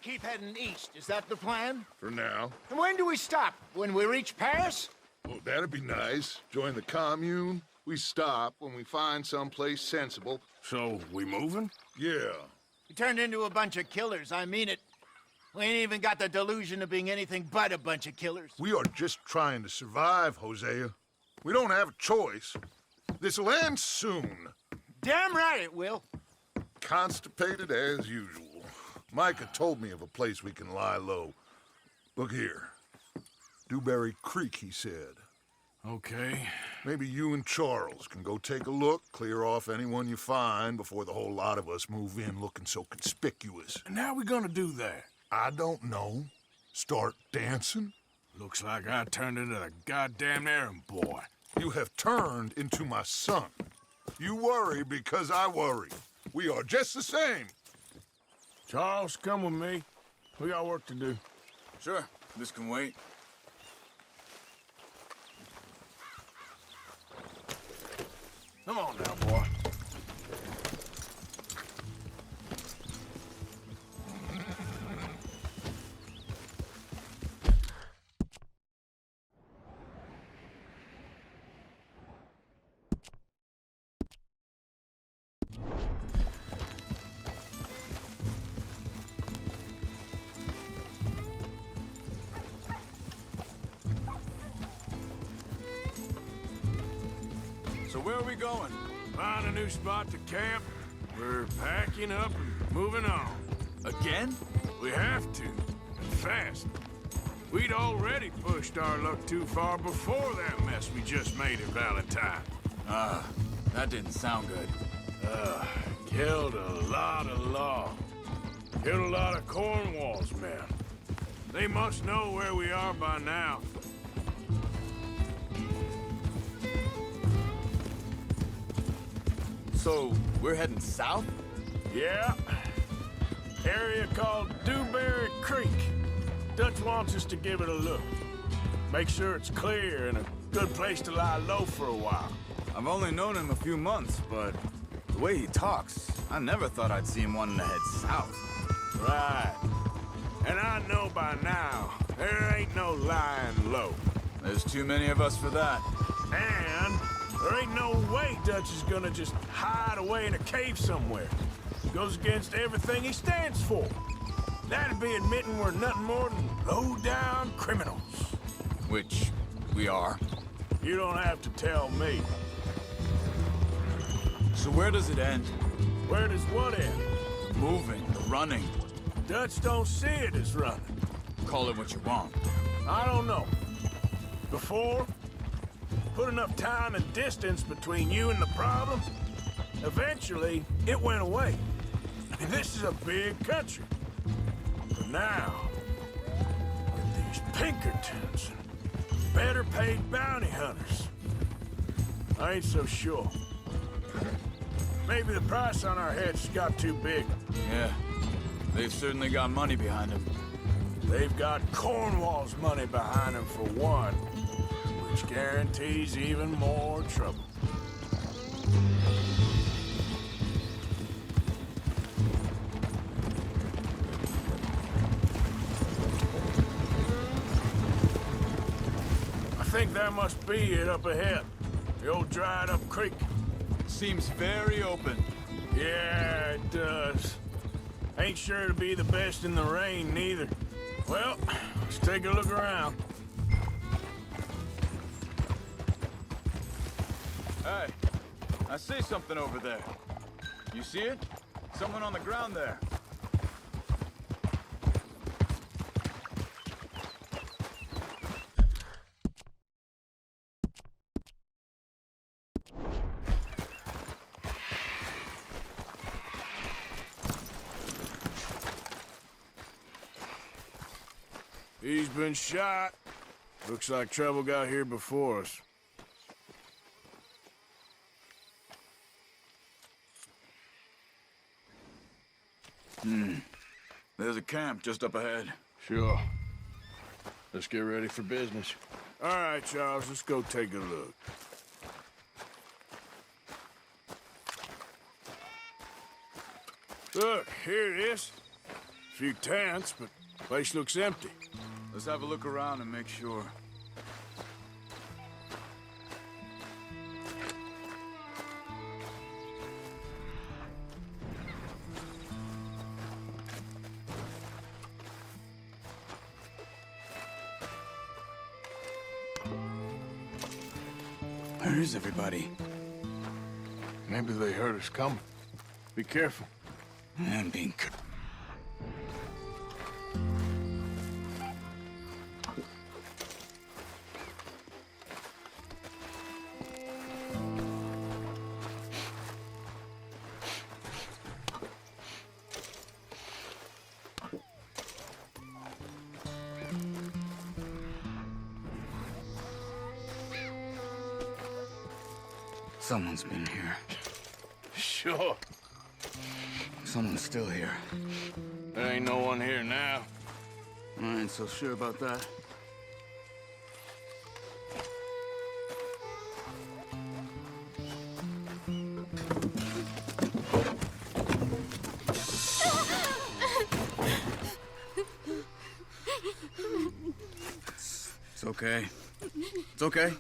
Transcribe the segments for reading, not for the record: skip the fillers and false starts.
keep heading east. Is that the plan? For now. And when do we stop? When we reach Paris? Oh, that'd be nice. Join the commune. We stop when we find someplace sensible. So, we moving? Yeah. We turned into a bunch of killers, I mean it. We ain't even got the delusion of being anything but a bunch of killers. We are just trying to survive, Hosea. We don't have a choice. This'll end soon. Damn right it will. Constipated as usual. Micah told me of a place we can lie low. Look here. Dewberry Creek, he said. Okay. Maybe you and Charles can go take a look, clear off anyone you find before the whole lot of us move in looking so conspicuous. And how we gonna do that? I don't know. Start dancing? Looks like I turned into the goddamn errand boy. You have turned into my son. You worry because I worry. We are just the same. Charles, come with me. We got work to do. Sure, this can wait. Come on now, boy. So where are we going? Find a new spot to camp. We're packing up and moving on. Again? We have to, and fast. We'd already pushed our luck too far before that mess we just made at Valentine. That didn't sound good. Killed a lot of law. Killed a lot of Cornwall's men. They must know where we are by now. So, we're heading south? Yeah. Area called Dewberry Creek. Dutch wants us to give it a look. Make sure it's clear and a good place to lie low for a while. I've only known him a few months, but the way he talks, I never thought I'd see him wanting to head south. Right. And I know by now, there ain't no lying low. There's too many of us for that. And there ain't no way Dutch is gonna just hide away in a cave somewhere. Goes against everything he stands for. That'd be admitting we're nothing more than low-down criminals. Which we are. You don't have to tell me. So where does it end? Where does what end? Moving, the running. Dutch don't see it as running. Call it what you want. I don't know. Before, put enough time and distance between you and the problem, eventually it went away. And this is a big country. But now, with these Pinkertons and better paid bounty hunters, I ain't so sure. Maybe the price on our heads got too big. Yeah, they've certainly got money behind them. They've got Cornwall's money behind them for one, which guarantees even more trouble. I think that must be it up ahead. The old dried-up creek. Seems very open. Yeah, it does. Ain't sure to be the best in the rain, neither. Well, let's take a look around. Hey, I see something over there. You see it? Someone on the ground there. He's been shot. Looks like trouble got here before us. There's a camp just up ahead. Sure. Let's get ready for business. All right, Charles, let's go take a look. Look, here it is. few tents, but place looks empty. Let's have a look around and make sure. Where is everybody? Maybe they heard us coming. Be careful. I'm being... Someone's been here. Sure. Someone's still here. There ain't no one here now. I ain't so sure about that. It's okay. It's okay.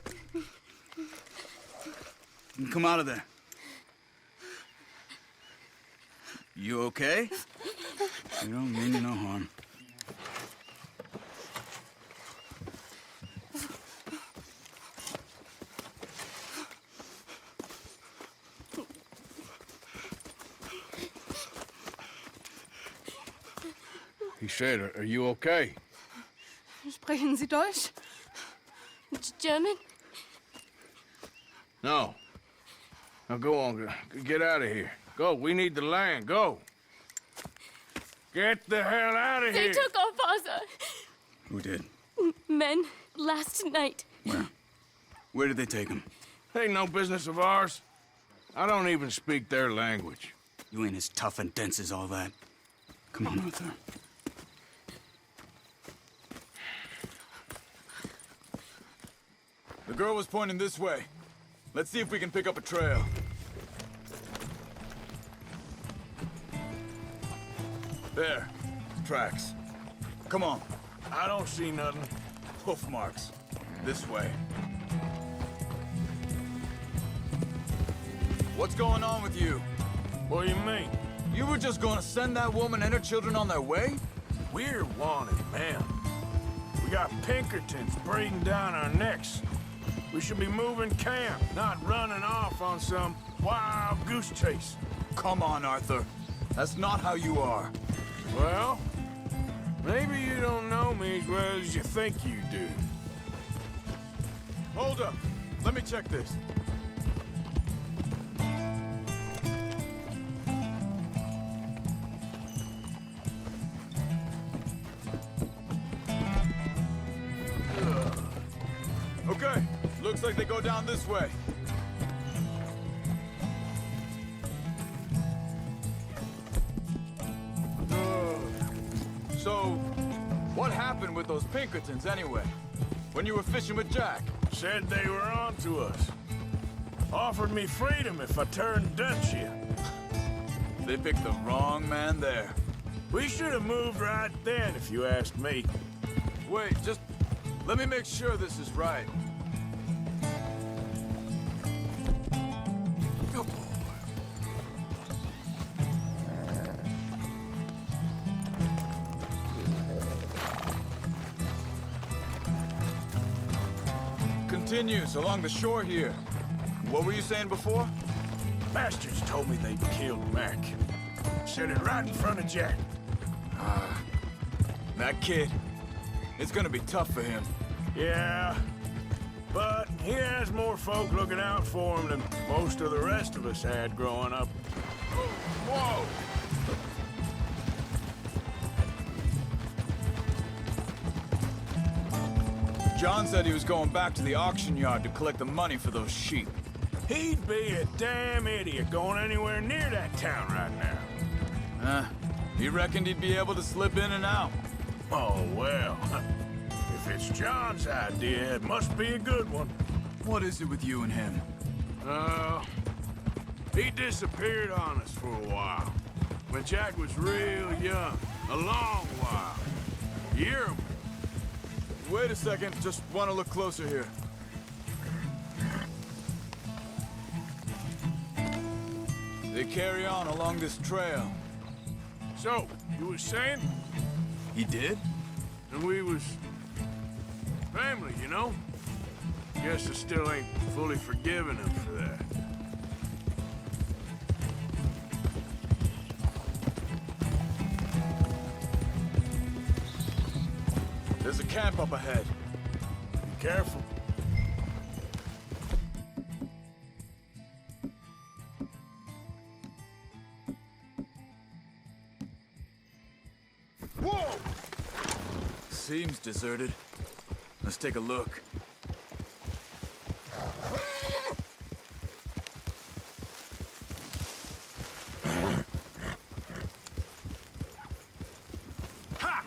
You can come out of there. You okay? You don't mean you no harm. He said, are you okay? Sprechen Sie Deutsch? German? No. Now go on, get out of here. Go, we need the land, go. Get the hell out of They here. took our father. Who did? Men last night. Where? Where did they take him? Ain't no business of ours. I don't even speak their language. You ain't as tough and dense as all that. Come on, Arthur. The girl was pointing this way. Let's see if we can pick up a trail. There. Tracks. Come on. I don't see nothing. Hoof marks. This way. What's going on with you? What do you mean? You were just gonna send that woman and her children on their way? We're wanted men. We got Pinkertons breathing down our necks. We should be moving camp, not running off on some wild goose chase. Come on, Arthur. That's not how you are. Well, maybe you don't know me as well as you think you do. Hold up. Let me check this. Okay. Looks like they go down this way. So, what happened with those Pinkertons anyway? When you were fishing with Jack? Said they were on to us. Offered me freedom if I turned Dutch here. They picked the wrong man there. We should have moved right then, if you asked me. Wait, just let me make sure this is right. Good boy. Continues along the shore here. What were you saying before? Bastards told me they'd killed Mac. Said it right in front of Jack. That kid. It's gonna be tough for him. Yeah, but he has more folk looking out for him than most of the rest of us had growing up. Whoa! John said he was going back to the auction yard to collect the money for those sheep. He'd be a damn idiot going anywhere near that town right now. He reckoned he'd be able to slip in and out. Oh, well. If it's John's idea, it must be a good one. What is it with you and him? He disappeared on us for a while. When Jack was real young. A long while. You hear 'em? Wait a second, just want to look closer here. They carry on along this trail. So, you was saying? He did? And we was... family, you know? Guess I still ain't fully forgiven him for that. There's a camp up ahead. Be careful. Whoa! Seems deserted. Let's take a look. Ha!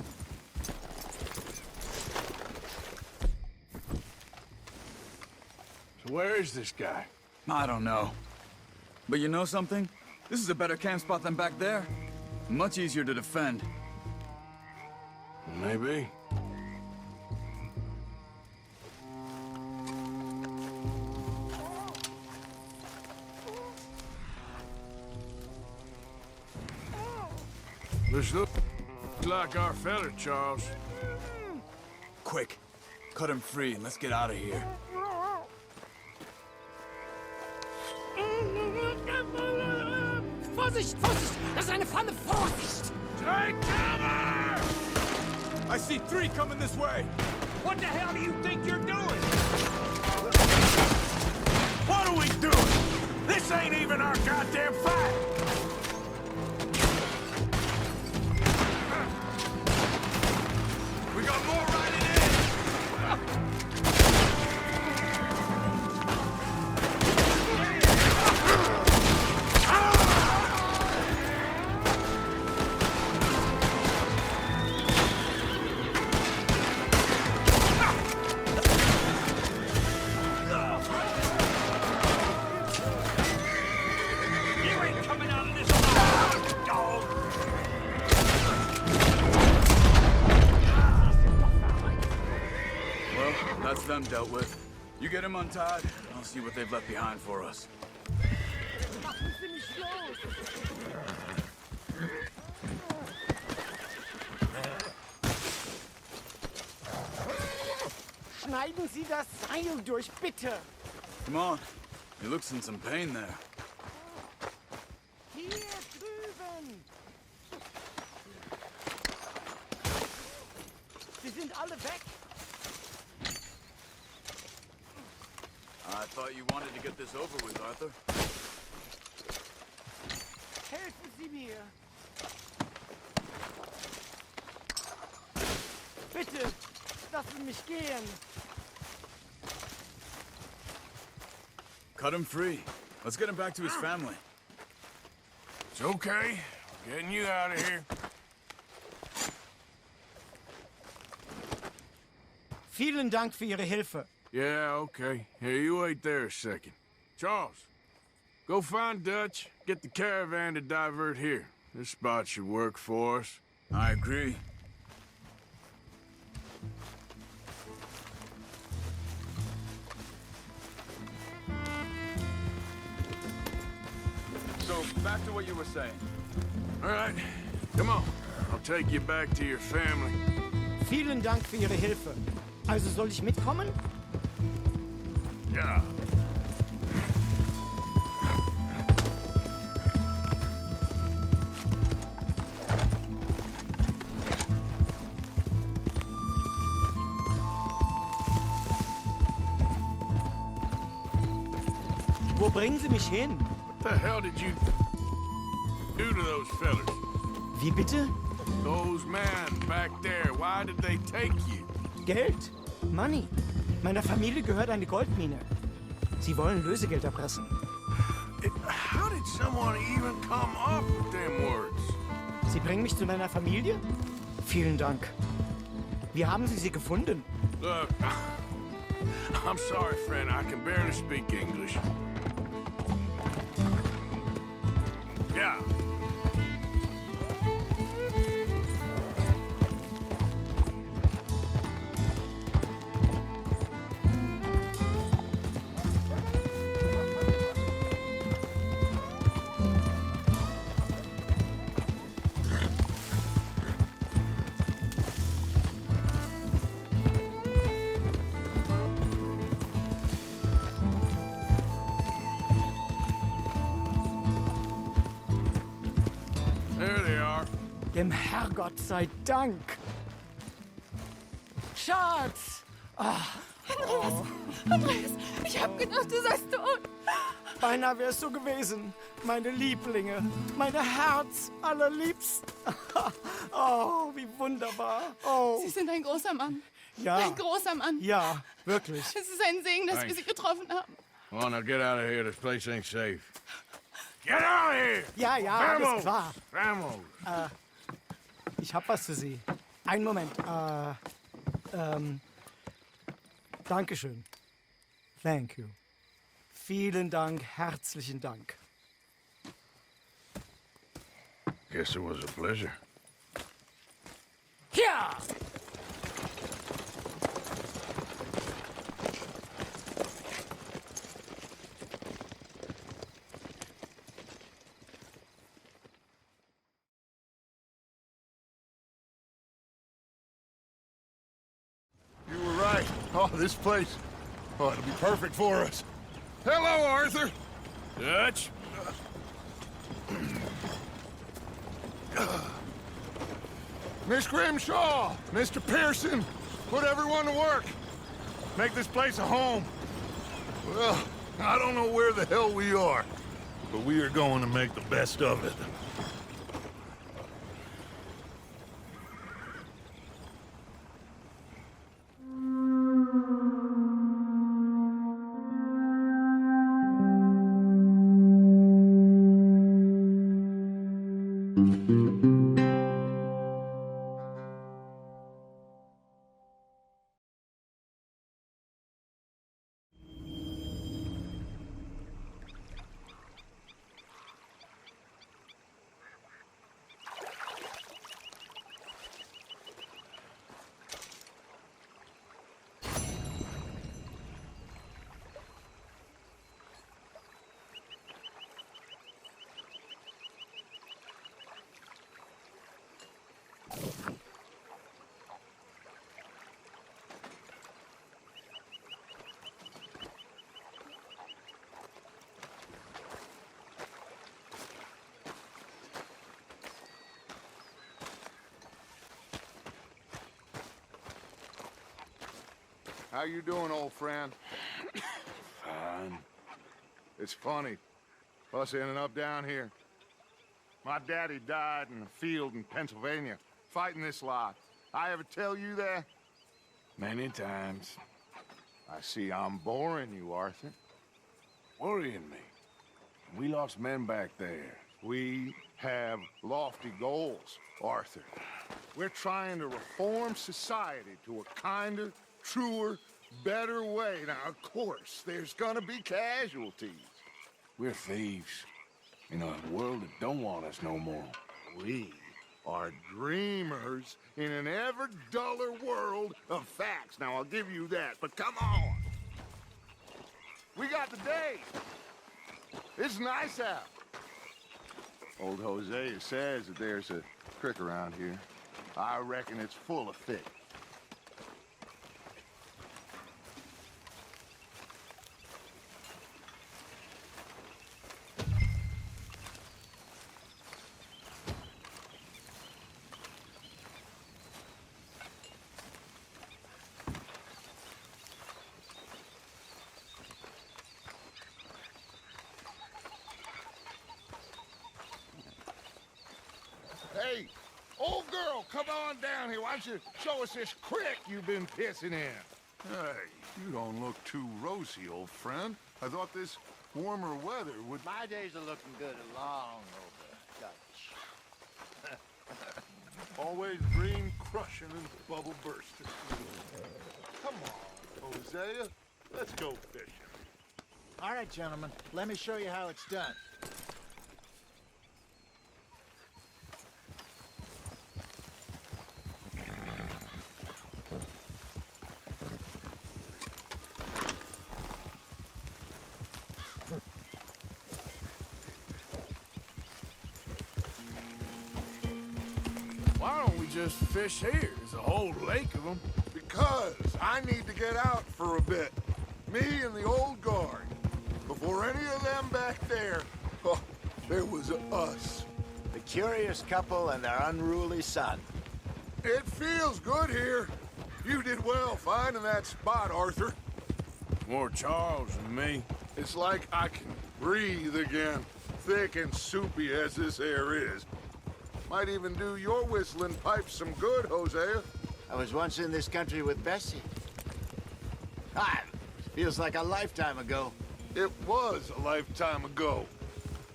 So where is this guy? I don't know. But you know something? This is a better camp spot than back there. Much easier to defend. Maybe. This looks like our fella, Charles. Quick, cut him free and let's get out of here. Vorsicht, Vorsicht! Das ist eine Pfanne! Vorsicht! Take cover! I see 3 coming this way! What the hell do you think you're doing? What are we doing? This ain't even our goddamn fight! We got more riding in! You ain't coming out of this alive, dog! Well, that's them dealt with. You get them untied, and I'll see what they've left behind for us. Schneiden Sie das Seil durch, bitte! Come on. He looks in some pain there. Hier drüben! Sie sind alle weg! I thought you wanted to get this over with, Arthur. Helfen Sie mir! Bitte, lassen mich gehen! Cut him free. Let's get him back to his family. It's okay. Getting you out of here. Vielen Dank für Ihre Hilfe. Yeah, okay. Here, you wait there a second. Charles, go find Dutch. Get the caravan to divert here. This spot should work for us. I agree. So, back to what you were saying. All right, come on. I'll take you back to your family. Vielen Dank für Ihre Hilfe. Also soll ich mitkommen? Yeah. Wo bringen Sie mich hin? What the hell did you do to those fellas? Wie bitte? Those men back there, why did they take you? Geld. Money. Meiner Familie gehört eine Goldmine. Sie wollen Lösegeld erpressen. How did someone even come up with them words? Sie bringen mich zu meiner Familie? Vielen Dank. Wie haben Sie sie gefunden? Look, I'm sorry, friend. I can barely speak English. Yeah. Dem Herrgott sei Dank. Schatz! Andreas, ich hab gedacht, du seist tot. Beinahe wär's so gewesen. Meine Lieblinge, meine Herz allerliebsten. Oh, wie wunderbar. Oh, Sie sind ein großer Mann. ja. Ein großer Mann. Ja, wirklich. Es ist ein Segen, dass wir Sie getroffen haben. Well, now get out of here. This place ain't safe. Get out of here! Ja, ja, alles klar. Vamos! Ich hab was für Sie. Einen Moment. Dankeschön. Thank you. Vielen Dank, herzlichen Dank. Guess it was a pleasure. Ja! You were right. Oh, this place. Oh, it'll be perfect for us. Hello, Arthur. Dutch? Miss Grimshaw, Mr. Pearson, put everyone to work. Make this place a home. Well, I don't know where the hell we are, but we are going to make the best of it. How you doing, old friend? Fine. It's funny, us ending up down here. My daddy died in a field in Pennsylvania, fighting this lot. I ever tell you that? Many times. I see I'm boring you, Arthur. Worrying me. We lost men back there. We have lofty goals, Arthur. We're trying to reform society to a kinder, truer, better way. Now, of course, there's gonna be casualties. We're thieves. In a world that don't want us no more. We are dreamers in an ever duller world of facts. Now, I'll give you that, but come on. We got the day. It's nice out. Old Hosea says that there's a creek around here. I reckon it's full of fish. Hey, old girl, come on down here. Why don't you show us this creek you've been pissing in? Hey, you don't look too rosy, old friend. I thought this warmer weather would... My days are looking good along over Dutch. Always green crushing and bubble bursting. Come on, Hosea. Let's go fishing. All right, gentlemen, let me show you how it's done. Why don't we just fish here? There's a whole lake of them. Because I need to get out for a bit. Me and the old guard. Before any of them back there, oh, there was us. The curious couple and their unruly son. It feels good here. You did well finding that spot, Arthur. More Charles than me. It's like I can breathe again, thick and soupy as this air is. Might even do your whistling pipes some good, Hosea. I was once in this country with Bessie. Ah, feels like a lifetime ago. It was a lifetime ago.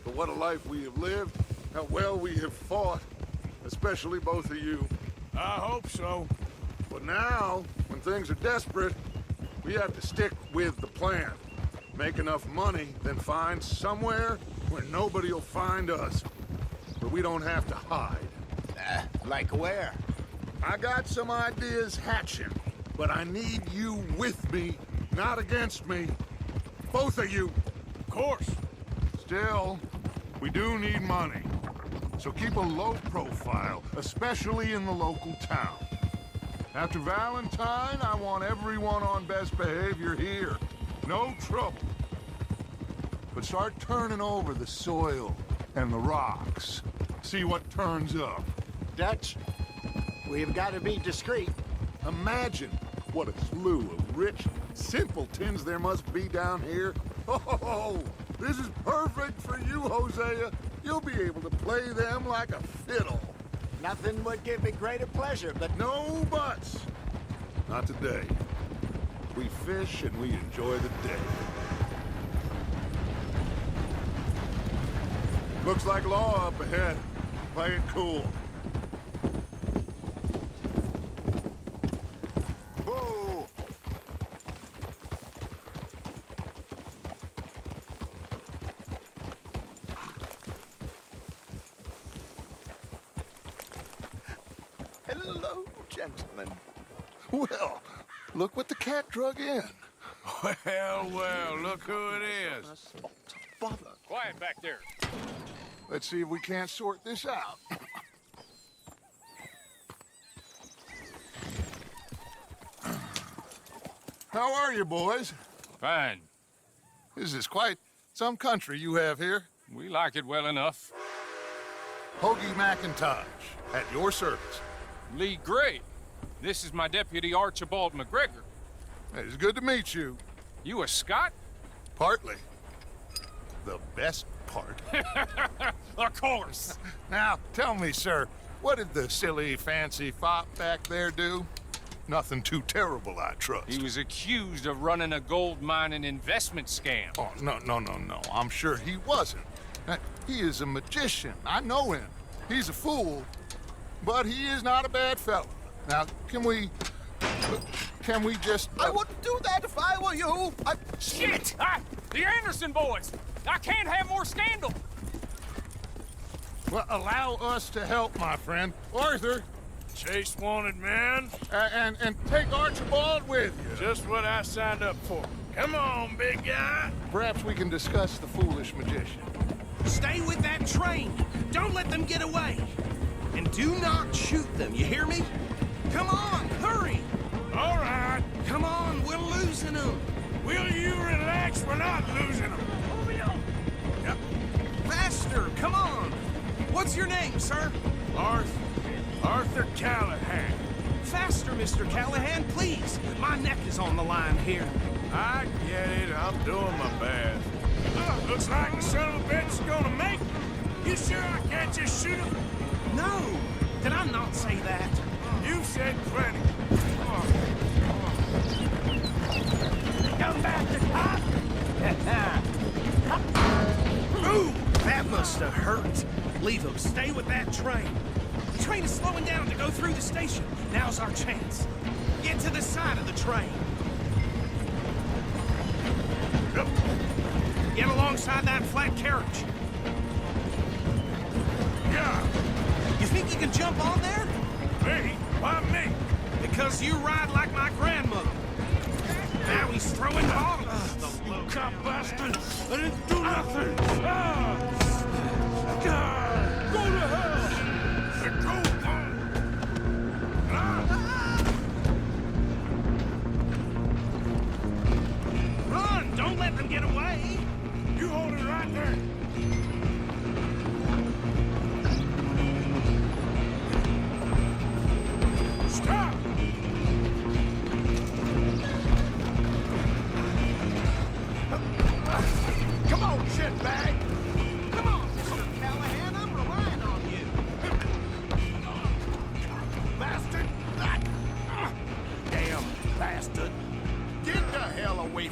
But what a life we have lived, how well we have fought, especially both of you. I hope so. But now, when things are desperate, we have to stick with the plan. Make enough money, then find somewhere where nobody will find us. Where we don't have to hide. Like where? I got some ideas hatching, but I need you with me, not against me. Both of you. Of course. Still, we do need money. So keep a low profile, especially in the local town. After Valentine, I want everyone on best behavior here. No trouble. But start turning over the soil and the rocks. See what turns up. Dutch, we've got to be discreet. Imagine what a slew of rich simpletons there must be down here. Oh, this is perfect for you, Hosea. You'll be able to play them like a fiddle. Nothing would give me greater pleasure, but No buts. Not today. We fish and we enjoy the day. Looks like law up ahead. Play it cool. Whoa! Hello, gentlemen. Well, look what the cat drug in. Well, look who it is. Bother. Quiet back there. Let's see if we can't sort this out. How are you, boys? Fine. This is quite some country you have here. We like it well enough. Hoagie McIntosh, at your service. Lee Gray. This is my deputy Archibald McGregor. It's good to meet you. You a Scot? Partly. The best part. Of course. Now, tell me, sir, what did the silly, fancy fop back there do? Nothing too terrible, I trust. He was accused of running a gold mining investment scam. Oh, no. I'm sure he wasn't. He is a magician. I know him. He's a fool, but he is not a bad fellow. Now, can we just... I wouldn't do that if I were you. Shit! The Anderson boys! I can't have more scandal! Well, allow us to help, my friend. Arthur, Chase wanted man. and take Archibald with you. Just what I signed up for. Come on, big guy. Perhaps we can discuss the foolish magician. Stay with that train. Don't let them get away. And do not shoot them, you hear me? Come on, hurry. All right. Come on, we're losing them. Will you relax? We're not losing them. Yep. Faster, come on. What's your name, sir? Arthur Callahan. Faster, Mr. Callahan, please. My neck is on the line here. I get it. I'm doing my best. Looks like the son of a bitch is gonna make it. You sure I can't just shoot him? No, did I not say that? You said plenty. Come back to top. Ooh, that must have hurt. Leave them. Stay with that train. The train is slowing down to go through the station. Now's our chance. Get to the side of the train. Get alongside that flat carriage. Yeah. You think you can jump on there? Me? Why me? Because you ride like my grandmother. Now he's throwing bottles. You cop bastard! I didn't do nothing! God! Go to hell! Go Run! Don't let them get away. You hold it right there!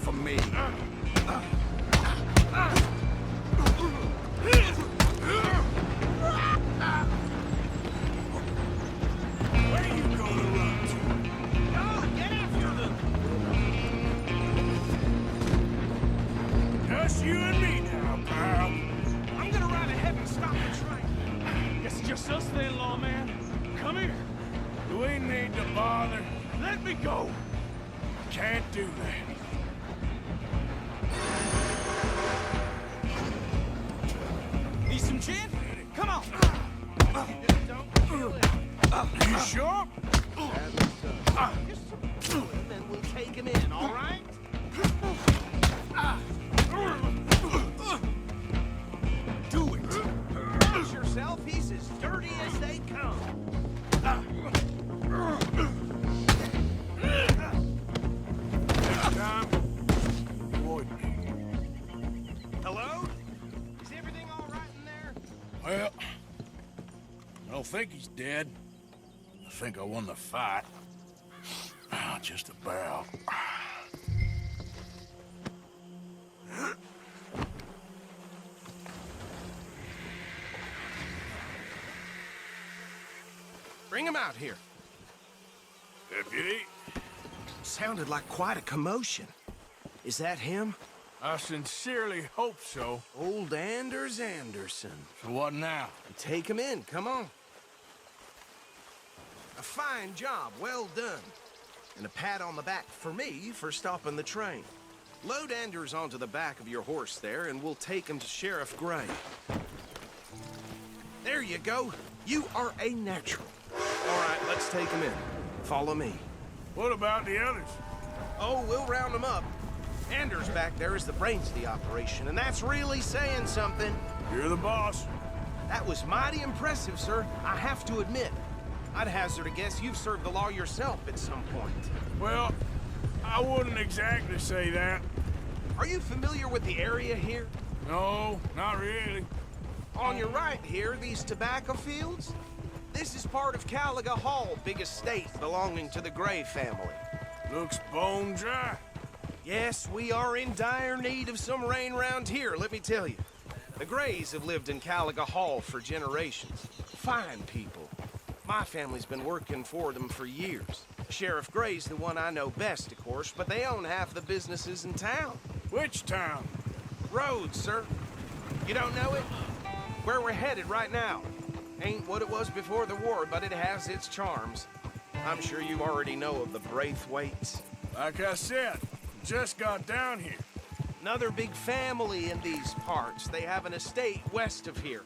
off of me. Where are you gonna run to? Go, get after them! Just you and me now, pal. I'm gonna ride ahead and stop the train. Guess it's just us then, lawman. Come here. Do we need to bother? Let me go. Can't do that. Need some gin? Come on! You sure? Then we'll take him in, all right? Do it! Watch yourself, he's as dirty as they come. Next time, avoid me. Hello? Is everything all right in there? Well, I don't think he's dead. I think I won the fight. Just about. Bring him out here. Deputy, Sounded like quite a commotion. Is that him? I sincerely hope so. Old Anders Anderson. So what now? Take him in, come on. A fine job, well done. And a pat on the back for me for stopping the train. Load Anders onto the back of your horse there, and we'll take him to Sheriff Gray. There you go. You are a natural. All right, let's take him in. Follow me. What about the others? Oh, we'll round them up. Anders back there is the brains of the operation, and that's really saying something. You're the boss. That was mighty impressive, sir. I have to admit. I'd hazard a guess you've served the law yourself at some point. Well, I wouldn't exactly say that. Are you familiar with the area here? No, not really. On your right here, these tobacco fields? This is part of Caliga Hall, big estate belonging to the Gray family. Looks bone dry. Yes, we are in dire need of some rain round here, let me tell you. The Grays have lived in Caliga Hall for generations. Fine people. My family's been working for them for years. Sheriff Gray's the one I know best, of course, but they own half the businesses in town. Which town? Rhodes, sir. You don't know it? Where we're headed right now. Ain't what it was before the war, but it has its charms. I'm sure you already know of the Braithwaites. Like I said, just got down here. Another big family in these parts. They have an estate west of here.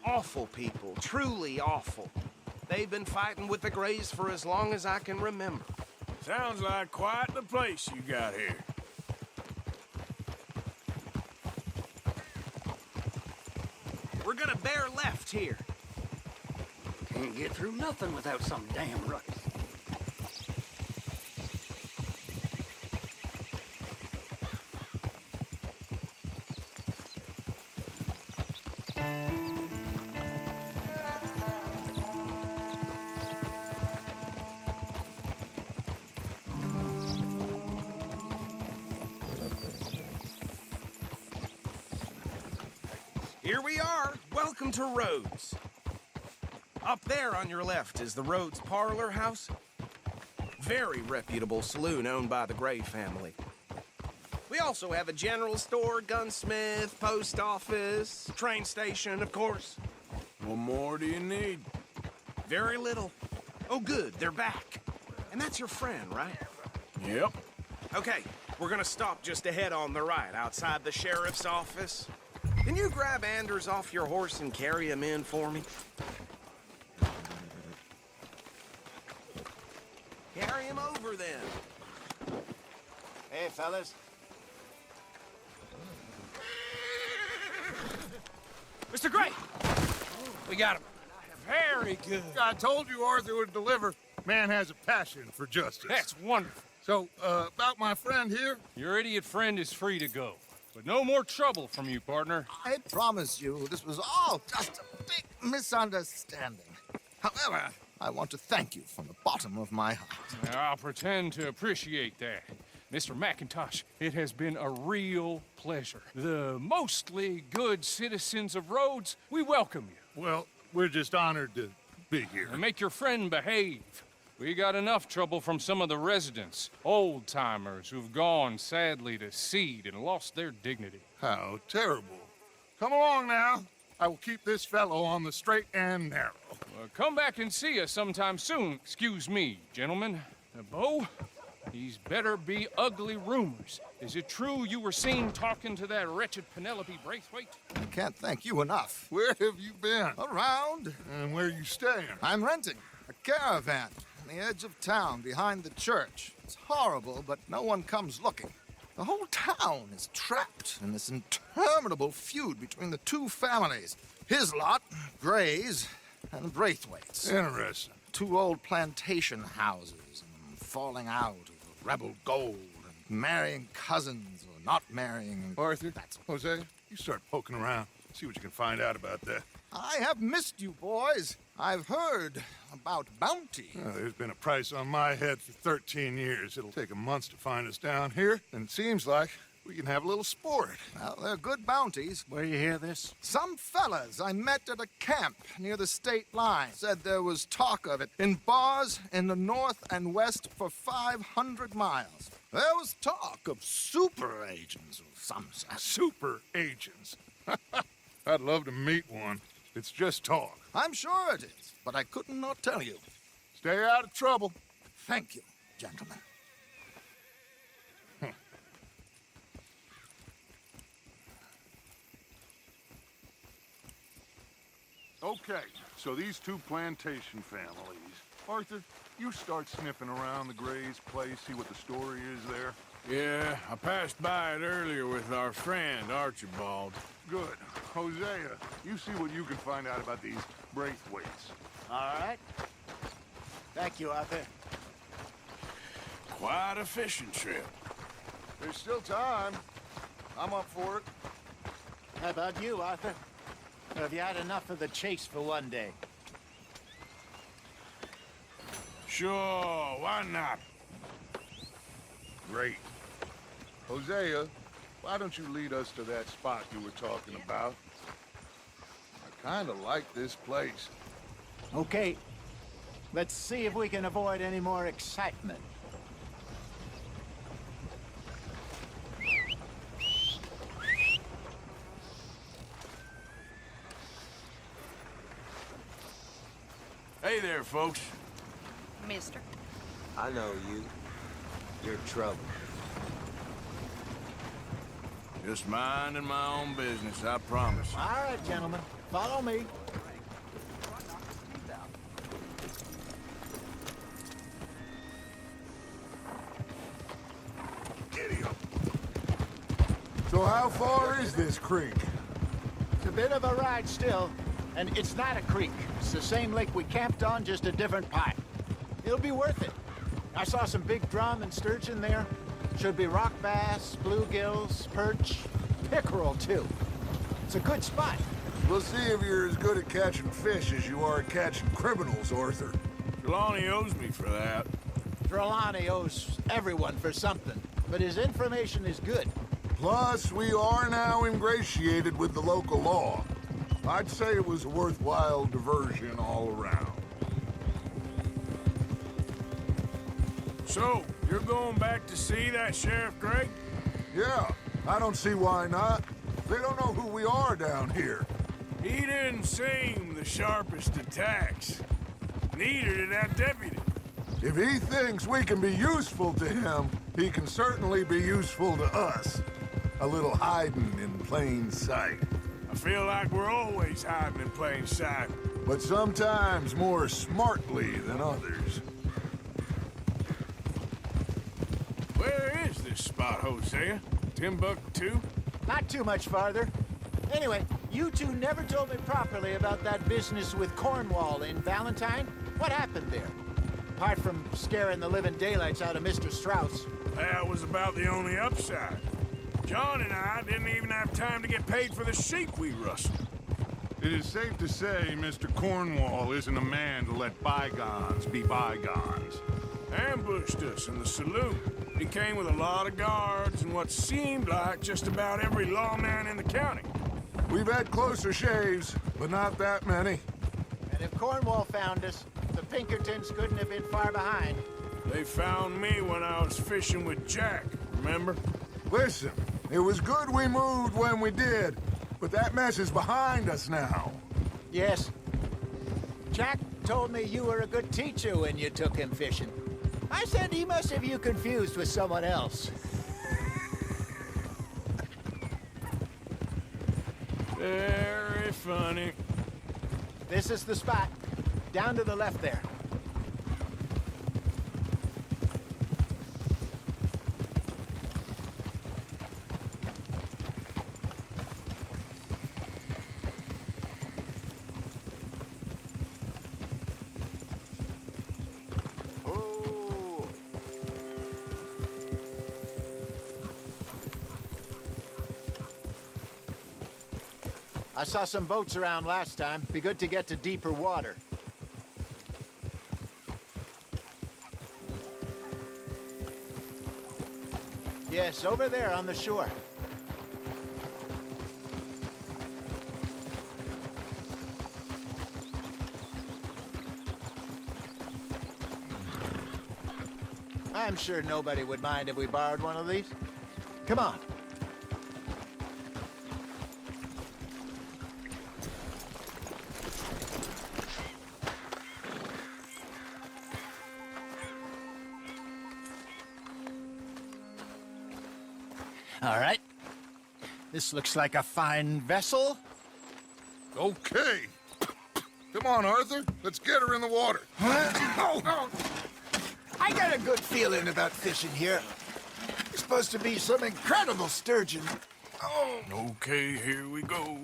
Awful people, truly awful. They've been fighting with the Grays for as long as I can remember. Sounds like quite the place you got here. We're gonna bear left here. Can't get through nothing without some damn ruckus. Here we are. Welcome to Rhodes. Up there on your left is the Rhodes Parlor House. Very reputable saloon owned by the Gray family. We also have a general store, gunsmith, post office, train station, of course. What more do you need? Very little. Oh, good, they're back. And that's your friend, right? Yep. Okay, we're gonna stop just ahead on the right, outside the sheriff's office. Can you grab Anders off your horse and carry him in for me? Carry him over, then. Hey, fellas. Mr. Gray! We got him. Very good. I told you Arthur would deliver. Man has a passion for justice. That's wonderful. So, about my friend here, Your idiot friend is free to go. But no more trouble from you, partner. I promise you, this was all just a big misunderstanding. However, I want to thank you from the bottom of my heart. I'll pretend to appreciate that. Mr. McIntosh, it has been a real pleasure. The mostly good citizens of Rhodes, we welcome you. Well, we're just honored to be here. And make your friend behave. We got enough trouble from some of the residents, old-timers who've gone, sadly, to seed and lost their dignity. How terrible. Come along now. I will keep this fellow on the straight and narrow. Come back and see us sometime soon. Excuse me, gentlemen. Bo, these better be ugly rumors. Is it true you were seen talking to that wretched Penelope Braithwaite? I can't thank you enough. Where have you been? Around. And where you staying? I'm renting a caravan on the edge of town behind the church. It's horrible, but no one comes looking. The whole town is trapped in this interminable feud between the two families. His lot, Gray's, and Braithwaite's. Interesting. Two old plantation houses, and falling out over rebel gold, and marrying cousins or not marrying. Arthur, Hosea, you start poking around. See what you can find out about that. I have missed you, boys. I've heard about bounty. There's been a price on my head for 13 years. It'll take a month to find us down here, and it seems like we can have a little sport. Well, they're good bounties. Where you hear this? Some fellas I met at a camp near the state line said there was talk of it in bars in the north and west for 500 miles. There was talk of super agents of some sort. Super agents. I'd love to meet one. It's just talk. I'm sure it is, but I couldn't not tell you. Stay out of trouble. Thank you, gentlemen. Okay, so these two plantation families. Arthur, you start sniffing around the Gray's place, see what the story is there. Yeah, I passed by it earlier with our friend, Archibald. Good. Hosea, you see what you can find out about these Braithwaites. All right. Thank you, Arthur. Quite a fishing trip. There's still time. I'm up for it. How about you, Arthur? Or have you had enough of the chase for one day? Sure, why not? Great. Hosea, why don't you lead us to that spot you were talking about? I kind of like this place. Okay. Let's see if we can avoid any more excitement. Hey there, folks. Mister. I know you. You're trouble. Just minding my own business, I promise. All right, gentlemen. Follow me. Giddy up. So how far is this creek? It's a bit of a ride still, and it's not a creek. It's the same lake we camped on, just a different part. It'll be worth it. I saw some big drum and sturgeon there. Should be rock bass, bluegills, perch, pickerel, too. It's a good spot. We'll see if you're as good at catching fish as you are at catching criminals, Arthur. Trelawney owes me for that. Trelawney owes everyone for something, but his information is good. Plus, we are now ingratiated with the local law. I'd say it was a worthwhile diversion all around. So, you're going back to see that Sheriff Gray? Yeah, I don't see why not. They don't know who we are down here. He didn't seem the sharpest attacks. Neither did that deputy. If he thinks we can be useful to him, he can certainly be useful to us. A little hiding in plain sight. I feel like we're always hiding in plain sight. But sometimes more smartly than others. Where is this spot, Hosea? Timbuktu? Not too much farther. Anyway, you two never told me properly about that business with Cornwall in Valentine. What happened there? Apart from scaring the living daylights out of Mr. Strauss. That was about the only upside. John and I didn't even have time to get paid for the sheep we rustled. It is safe to say Mr. Cornwall isn't a man to let bygones be bygones. Ambushed us in the saloon. He came with a lot of guards and what seemed like just about every lawman in the county. We've had closer shaves, but not that many. And if Cornwall found us, the Pinkertons couldn't have been far behind. They found me when I was fishing with Jack, remember? Listen, it was good we moved when we did, but that mess is behind us now. Yes. Jack told me you were a good teacher when you took him fishing. I said he must have you confused with someone else. Very funny. This is the spot. Down to the left there. I saw some boats around last time. Be good to get to deeper water. Yes, over there on the shore. I'm sure nobody would mind if we borrowed one of these. Come on. All right. This looks like a fine vessel. Okay. Come on, Arthur. Let's get her in the water. I got a good feeling about fishing here. It's supposed to be some incredible sturgeon. Oh. Okay, here we go.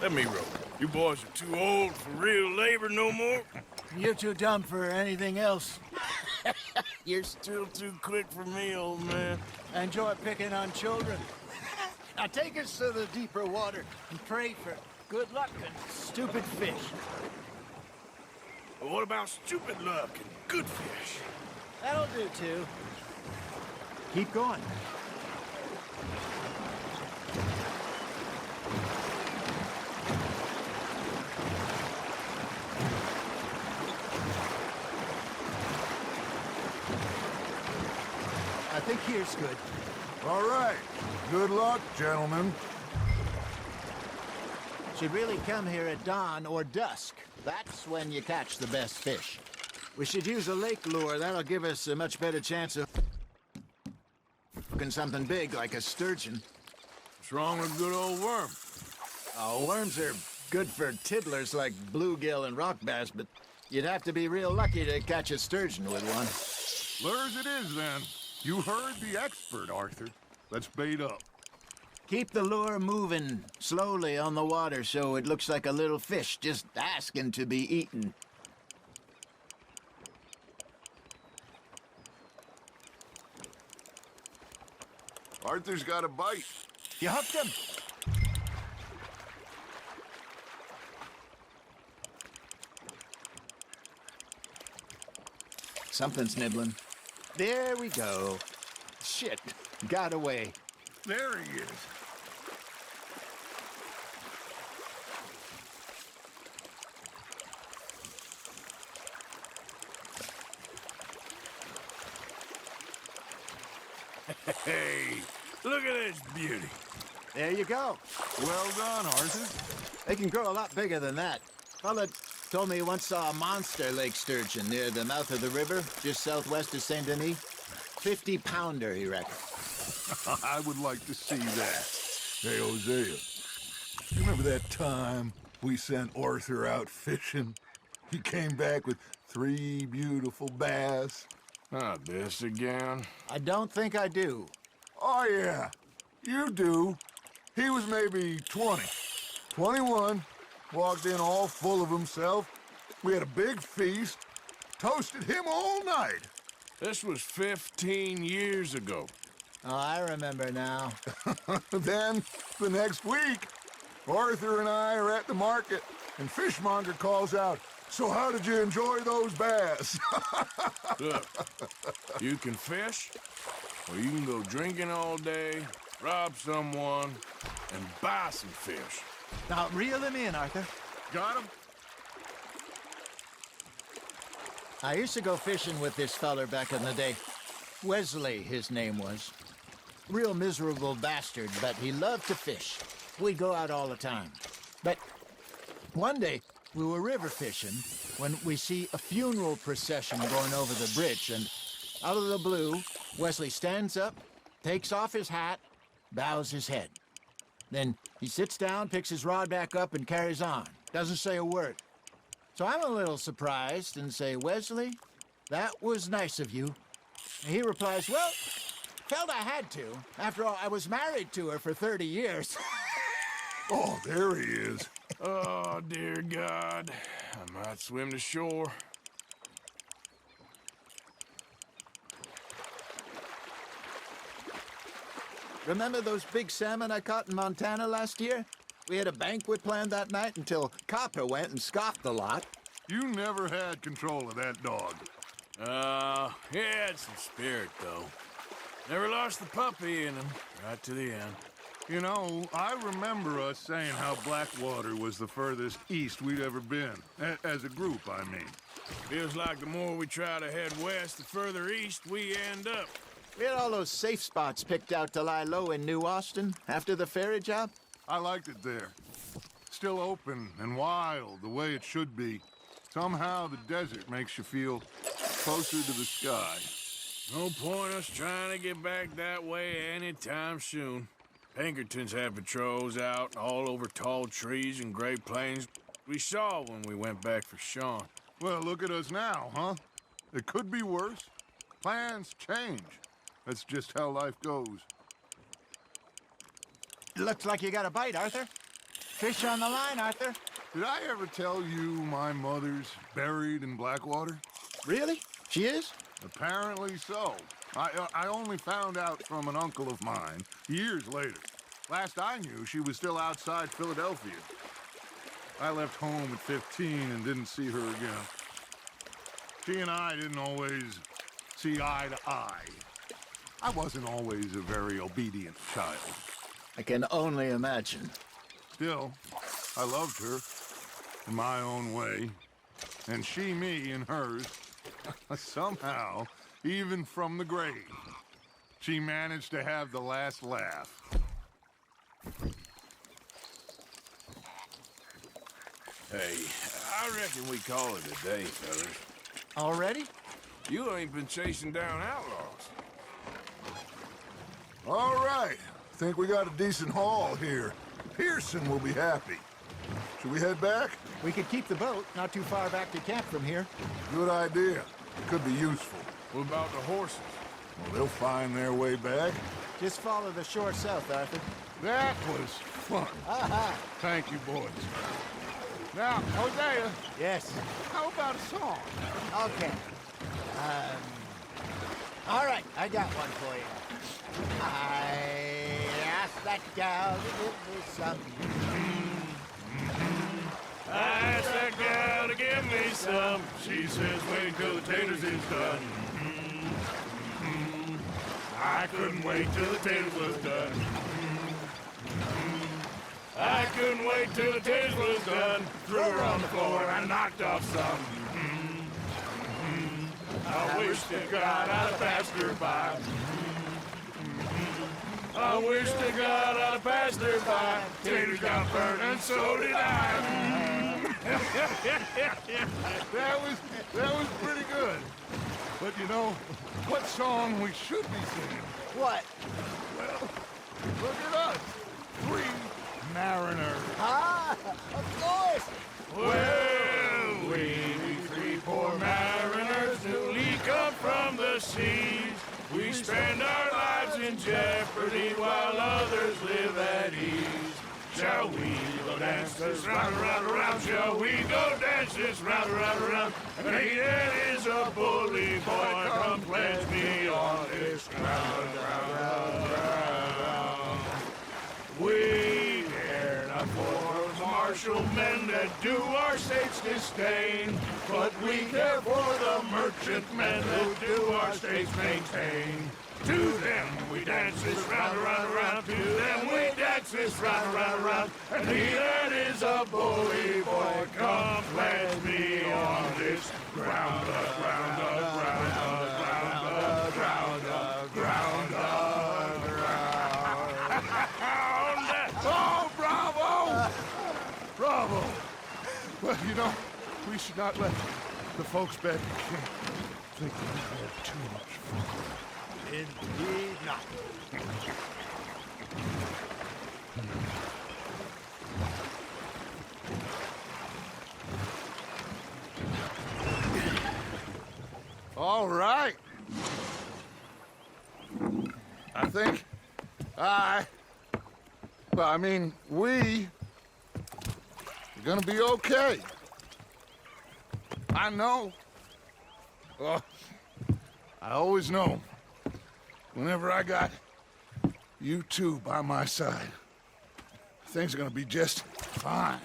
Let me row. You boys are too old for real labor no more. You're too dumb for anything else. You're still too quick for me, old man. Enjoy picking on children. Now take us to the deeper water and pray for good luck and stupid fish. But what about stupid luck and good fish? That'll do, too. Keep going. I think here's good. All right. Good luck, gentlemen. Should really come here at dawn or dusk. That's when you catch the best fish. We should use a lake lure. That'll give us a much better chance of hooking something big like a sturgeon. What's wrong with good old worm? Oh, worms are good for tiddlers like bluegill and rock bass, but you'd have to be real lucky to catch a sturgeon with one. Lures it is, then. You heard the expert, Arthur. Let's bait up. Keep the lure moving slowly on the water so it looks like a little fish just asking to be eaten. Arthur's got a bite. You hooked him? Something's nibbling. There we go. Shit, got away. There he is. Hey, look at this beauty. There you go. Well done, Arthur. They can grow a lot bigger than that. Fella told me he once saw a monster lake sturgeon near the mouth of the river, just southwest of Saint Denis. 50-pounder, he reckoned. I would like to see that. Hey, Hosea, you remember that time we sent Arthur out fishing? He came back with 3 beautiful bass. Not this again. I don't think I do. Oh, yeah, you do. He was maybe 20, 21, walked in all full of himself. We had a big feast, toasted him all night. This was 15 years ago. Oh, I remember now. Then, the next week, Arthur and I are at the market. and Fishmonger calls out, "So how did you enjoy those bass?" Look, you can fish, or you can go drinking all day, rob someone, and buy some fish. Now, reel him in, Arthur. Got him? I used to go fishing with this feller back in the day. Wesley, his name was. Real miserable bastard, but he loved to fish. We'd go out all the time. But one day, we were river fishing when we see a funeral procession going over the bridge, and out of the blue, Wesley stands up, takes off his hat, bows his head. Then he sits down, picks his rod back up, and carries on. Doesn't say a word. So I'm a little surprised and say, "Wesley, that was nice of you." And he replies, "Well, felt I had to. After all, I was married to her for 30 years. Oh, there he is. Oh, dear God. I might swim to shore. Remember those big salmon I caught in Montana last year? We had a banquet planned that night until Copper went and scoffed the lot. You never had control of that dog. He had some spirit, though. Never lost the puppy in him, right to the end. You know, I remember us saying how Blackwater was the furthest east we'd ever been. As a group, I mean. Feels like the more we try to head west, the further east we end up. We had all those safe spots picked out to lie low in New Austin after the ferry job. I liked it there. Still open and wild, the way it should be. Somehow the desert makes you feel closer to the sky. No point us trying to get back that way anytime soon. Pinkertons had patrols out all over tall trees and Great Plains we saw when we went back for Sean. Well, look at us now, huh? It could be worse. Plans change. That's just how life goes. Looks like you got a bite, Arthur. Fish on the line, Arthur. Did I ever tell you my mother's buried in Blackwater? Really? She is? Apparently so. I only found out from an uncle of mine years later. Last I knew, she was still outside Philadelphia. I left home at 15 and didn't see her again. She and I didn't always see eye to eye. I wasn't always a very obedient child. I can only imagine. Still, I loved her in my own way, and she me in hers. Somehow, even from the grave, she managed to have the last laugh. Hey, I reckon we call it a day, fellas. Already? You ain't been chasing down outlaws. All right. Think we got a decent haul here. Pearson will be happy. Should we head back? We could keep the boat not too far back to camp from here. Good idea. It could be useful. What about the horses? Well, they'll find their way back. Just follow the shore south, Arthur. That was fun. Aha! Thank you, boys. Now, Hosea, Yes. how about a song? Okay. All right, I got one for you. I asked that gal to give me some. I asked that gal to give me some. She says, wait till the taters is done. I couldn't wait till the taters was done. I couldn't wait till the taters was done. Threw her on the floor and knocked off some. I wish to God I'd have passed her by. I wish to God I'd have passed her by. Taters got burnt and so did I. That was pretty good. But you know, what song we should be singing? What? Well, look at us. 3 mariners. Ah, of course. Well, we 3 poor mariners newly come from the seas. We spend our lives in jeopardy while others live at ease. Shall we go dance this round, around, around? Shall we go dance this round, around, around? Hayden is a bully boy. Come pledge me on this ground, ground, ground. We dare not for martial men that do our state's disdain, but we care for the merchantmen who do our states maintain. To them we dance this round, around, around. To them we dance this round, around, around. And he that is a bully boy, come pledge me on this ground, ground, ground, ground, ground, ground, ground. Oh, bravo! Bravo! Well, you know, we should not let the folks back in camp think that we had too much fun. Indeed not. All right. I think we're gonna be okay. I know. Oh, I always know. Whenever I got you two by my side, things are gonna be just fine.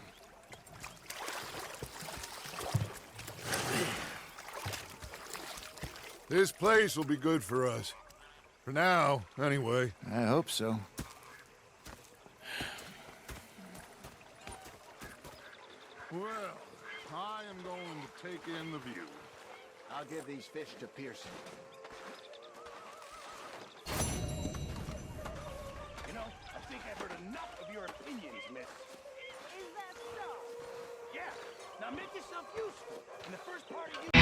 This place will be good for us. For now, anyway. I hope so. Well, I am going to take in the view. I'll give these fish to Pearson. You know, I think I've heard enough of your opinions, miss. Is that so? Yeah. Now make yourself useful. And the first part of you...